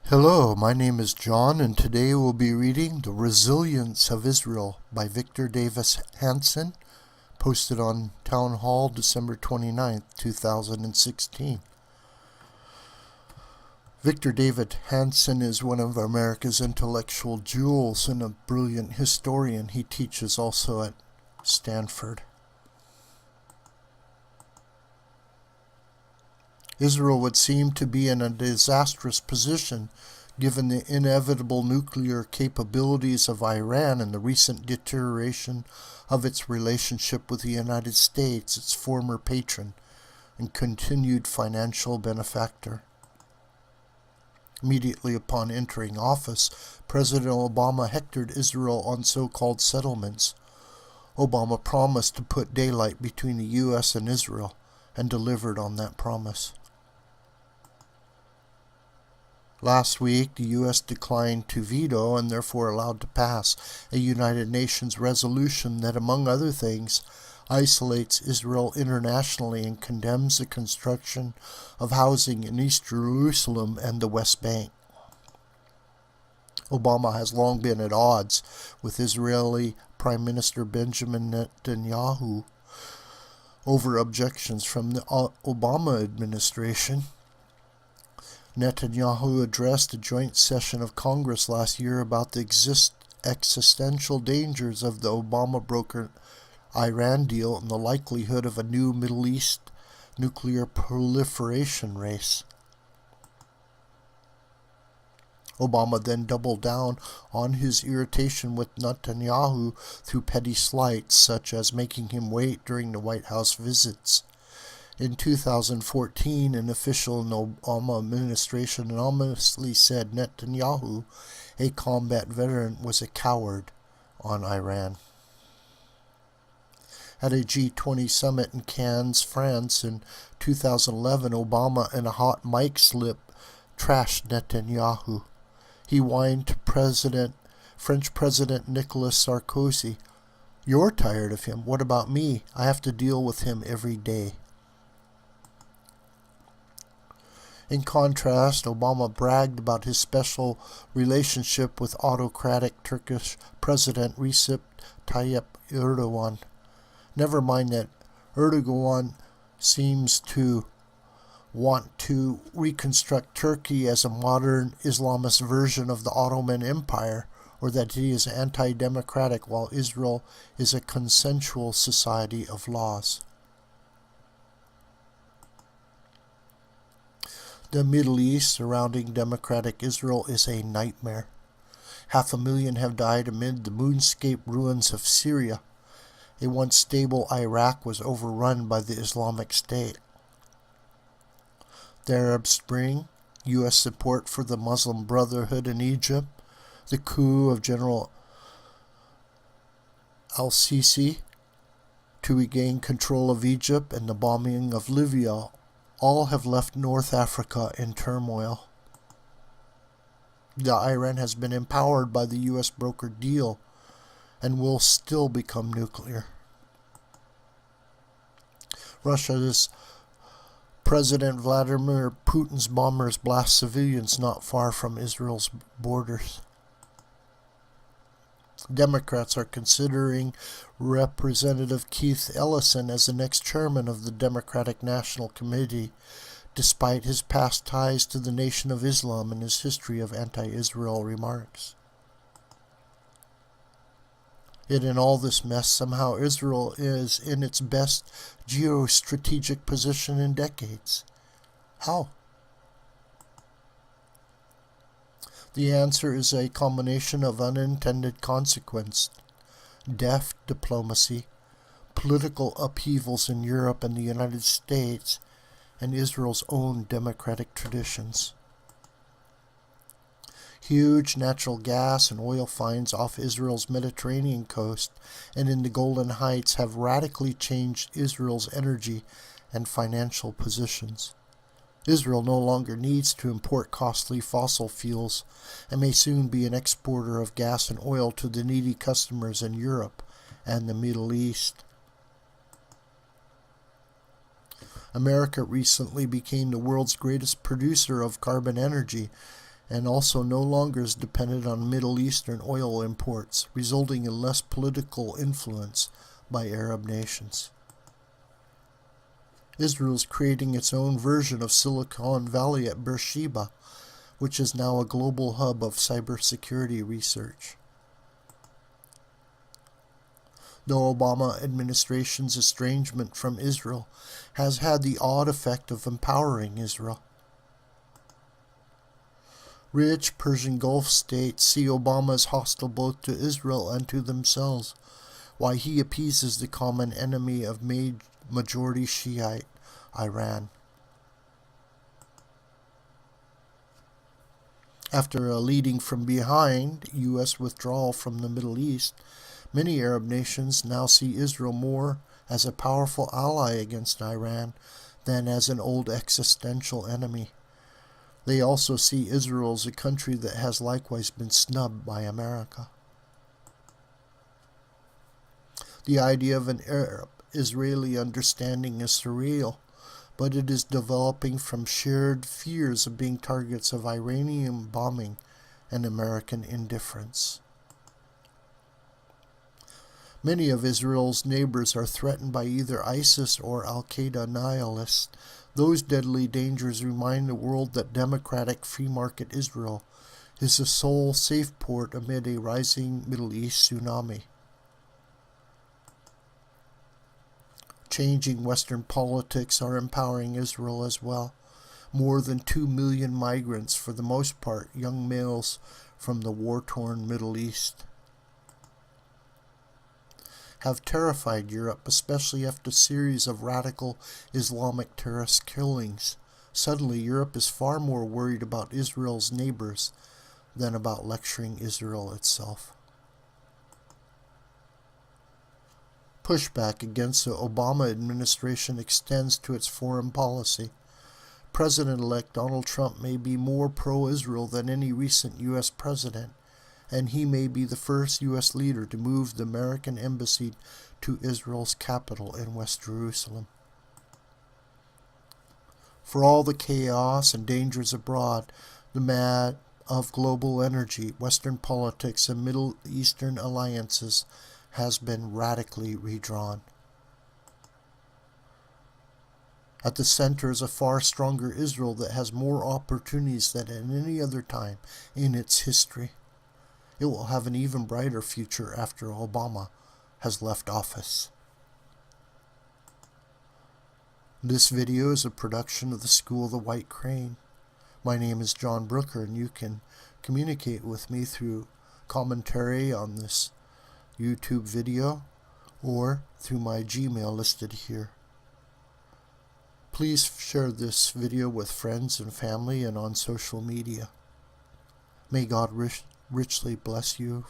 Hello, my name is John, and today we'll be reading The Resilience of Israel by Victor Davis Hanson, posted on Town Hall December 29th, 2016. Victor David Hanson is one of America's intellectual jewels and a brilliant historian. He teaches also at Stanford. Israel would seem to be in a disastrous position given the inevitable nuclear capabilities of Iran and the recent deterioration of its relationship with the United States, its former patron and continued financial benefactor. Immediately upon entering office, President Obama hectored Israel on so-called settlements. Obama promised to put daylight between the U.S. and Israel and delivered on that promise. Last week, the U.S. declined to veto and therefore allowed to pass a United Nations resolution that, among other things, isolates Israel internationally and condemns the construction of housing in East Jerusalem and the West Bank. Obama has long been at odds with Israeli Prime Minister Benjamin Netanyahu over objections from the Obama administration. Netanyahu addressed a joint session of Congress last year about the existential dangers of the Obama-brokered Iran deal and the likelihood of a new Middle East nuclear proliferation race. Obama then doubled down on his irritation with Netanyahu through petty slights, such as making him wait during the White House visits. In 2014, an official in the Obama administration anonymously said Netanyahu, a combat veteran, was a coward on Iran. At a G20 summit in Cannes, France in 2011, Obama, in a hot mic slip, trashed Netanyahu. He whined to French President Nicolas Sarkozy, "You're tired of him. What about me? I have to deal with him every day." In contrast, Obama bragged about his special relationship with autocratic Turkish President Recep Tayyip Erdogan. Never mind that Erdogan seems to want to reconstruct Turkey as a modern Islamist version of the Ottoman Empire, or that he is anti-democratic while Israel is a consensual society of laws. The Middle East surrounding democratic Israel is a nightmare. 500,000 have died amid the moonscape ruins of Syria. A once stable Iraq was overrun by the Islamic State. The Arab Spring, U.S. support for the Muslim Brotherhood in Egypt, the coup of General al-Sisi to regain control of Egypt, and the bombing of Libya all have left North Africa in turmoil. Iran has been empowered by the U.S. brokered deal and will still become nuclear. Russia's President Vladimir Putin's bombers blast civilians not far from Israel's borders. Democrats are considering Representative Keith Ellison as the next chairman of the Democratic National Committee, despite his past ties to the Nation of Islam and his history of anti-Israel remarks. Yet in all this mess, somehow Israel is in its best geostrategic position in decades. How? The answer is a combination of unintended consequence, deft diplomacy, political upheavals in Europe and the United States, and Israel's own democratic traditions. Huge natural gas and oil finds off Israel's Mediterranean coast and in the Golan Heights have radically changed Israel's energy and financial positions. Israel no longer needs to import costly fossil fuels and may soon be an exporter of gas and oil to the needy customers in Europe and the Middle East. America recently became the world's greatest producer of carbon energy and also no longer is dependent on Middle Eastern oil imports, resulting in less political influence by Arab nations. Israel is creating its own version of Silicon Valley at Beersheba, which is now a global hub of cybersecurity research. The Obama administration's estrangement from Israel has had the odd effect of empowering Israel. Rich Persian Gulf states see Obama as hostile both to Israel and to themselves, while he appeases the common enemy of majority Shiite Iran. After a leading from behind U.S. withdrawal from the Middle East, many Arab nations now see Israel more as a powerful ally against Iran than as an old existential enemy. They also see Israel as a country that has likewise been snubbed by America. The idea of an Arab-Israeli understanding is surreal, but it is developing from shared fears of being targets of Iranian bombing and American indifference. Many of Israel's neighbors are threatened by either ISIS or Al-Qaeda nihilists. Those deadly dangers remind the world that democratic free market Israel is the sole safe port amid a rising Middle East tsunami. Changing Western politics are empowering Israel as well. More than 2 million migrants, for the most part young males from the war-torn Middle East, have terrified Europe, especially after a series of radical Islamic terrorist killings. Suddenly, Europe is far more worried about Israel's neighbors than about lecturing Israel itself. Pushback against the Obama administration extends to its foreign policy. President-elect Donald Trump may be more pro-Israel than any recent U.S. president, and he may be the first U.S. leader to move the American embassy to Israel's capital in West Jerusalem. For all the chaos and dangers abroad, the mad of global energy, Western politics, and Middle Eastern alliances has been radically redrawn. At the center is a far stronger Israel that has more opportunities than at any other time in its history. It will have an even brighter future after Obama has left office. This video is a production of the School of the White Crane. My name is John Brooker, and you can communicate with me through commentary on this YouTube video or through my Gmail listed here. Please share this video with friends and family and on social media. May God richly bless you